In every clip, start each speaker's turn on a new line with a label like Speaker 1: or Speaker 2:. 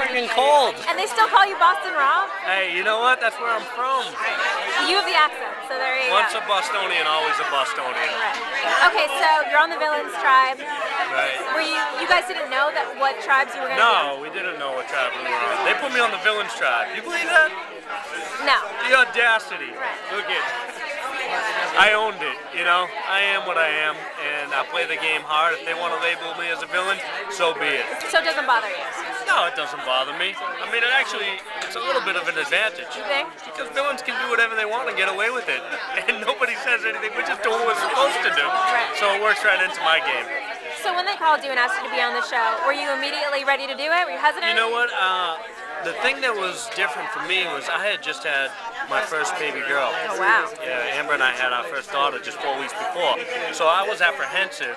Speaker 1: freaking cold.
Speaker 2: And they still call you Boston Rob?
Speaker 1: Hey, you know what? That's where I'm from.
Speaker 2: You have the accent, so there you
Speaker 1: Once
Speaker 2: go.
Speaker 1: a Bostonian, always a Bostonian.
Speaker 2: Right. Okay, so you're on the Villains tribe.
Speaker 1: Right.
Speaker 2: Were you guys didn't know that what tribes you were going to
Speaker 1: No, we didn't know what tribe we were on. They put me on the Villains tribe. You believe that?
Speaker 2: No.
Speaker 1: The audacity.
Speaker 2: Right.
Speaker 1: Look at I owned it, you know. I am what I am, and I play the game hard. If they want to label me as a villain, so be it.
Speaker 2: So it doesn't bother you?
Speaker 1: No, it doesn't bother me. I mean, it's a little bit of an advantage.
Speaker 2: You think?
Speaker 1: Because villains can do whatever they want and get away with it. And nobody says anything. We're just doing what we're supposed to do.
Speaker 2: Right.
Speaker 1: So it works right into my game.
Speaker 2: So when they called you and asked you to be on the show, were you immediately ready to do it? Were you hesitant?
Speaker 1: You know what? The thing that was different for me was I had just had my first baby girl.
Speaker 2: Oh, wow.
Speaker 1: Yeah, Amber and I had our first daughter just 4 weeks before. So I was apprehensive.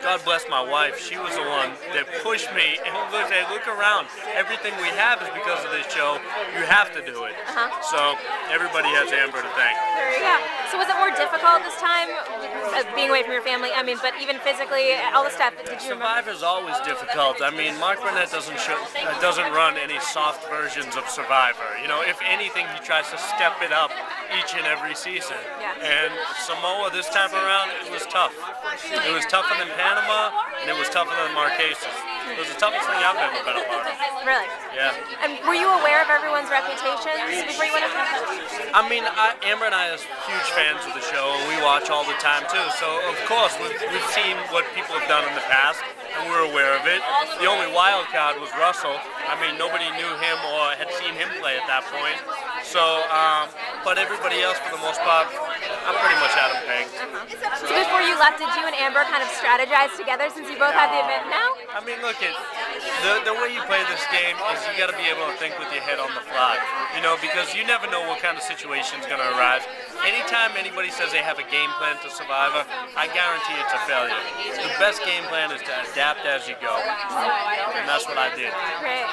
Speaker 1: God bless my wife. She was the one that pushed me and said, look around. Everything we have is because of this show. You have to do it. So everybody has Amber to thank.
Speaker 2: There you go. So was it more difficult this time, being away from your family? I mean, but even physically, all the stuff, did you remember?
Speaker 1: Survivor's always difficult. I mean, Mark Burnett doesn't run any soft versions of Survivor. You know, if anything, he tries to step it up each and every season.
Speaker 2: Yeah.
Speaker 1: And Samoa this time around, it was tough. It was tougher than Panama, and it was tougher than Marquesas. It was the toughest thing I've ever been a part of.
Speaker 2: Really?
Speaker 1: Yeah.
Speaker 2: And were you aware of everyone's reputations before you went into the
Speaker 1: I mean, Amber and I are huge fans of the show, and we watch all the time too. So of course we've seen what people have done in the past, and we're aware of it. The only wild card was Russell. I mean, nobody knew him or had seen him play at that point. So, but everybody else, for the most part, I'm pretty much at him pegged.
Speaker 2: So before you left, did you and Amber kind of strategize together since you both had the event now?
Speaker 1: I mean, look, the way you play this game is you got to be able to think with your head on the fly, you know, because you never know what kind of situation is going to arise. Anytime anybody says they have a game plan to Survivor, I guarantee it's a failure. The best game plan is to adapt as you go, and that's what I did.
Speaker 2: Great.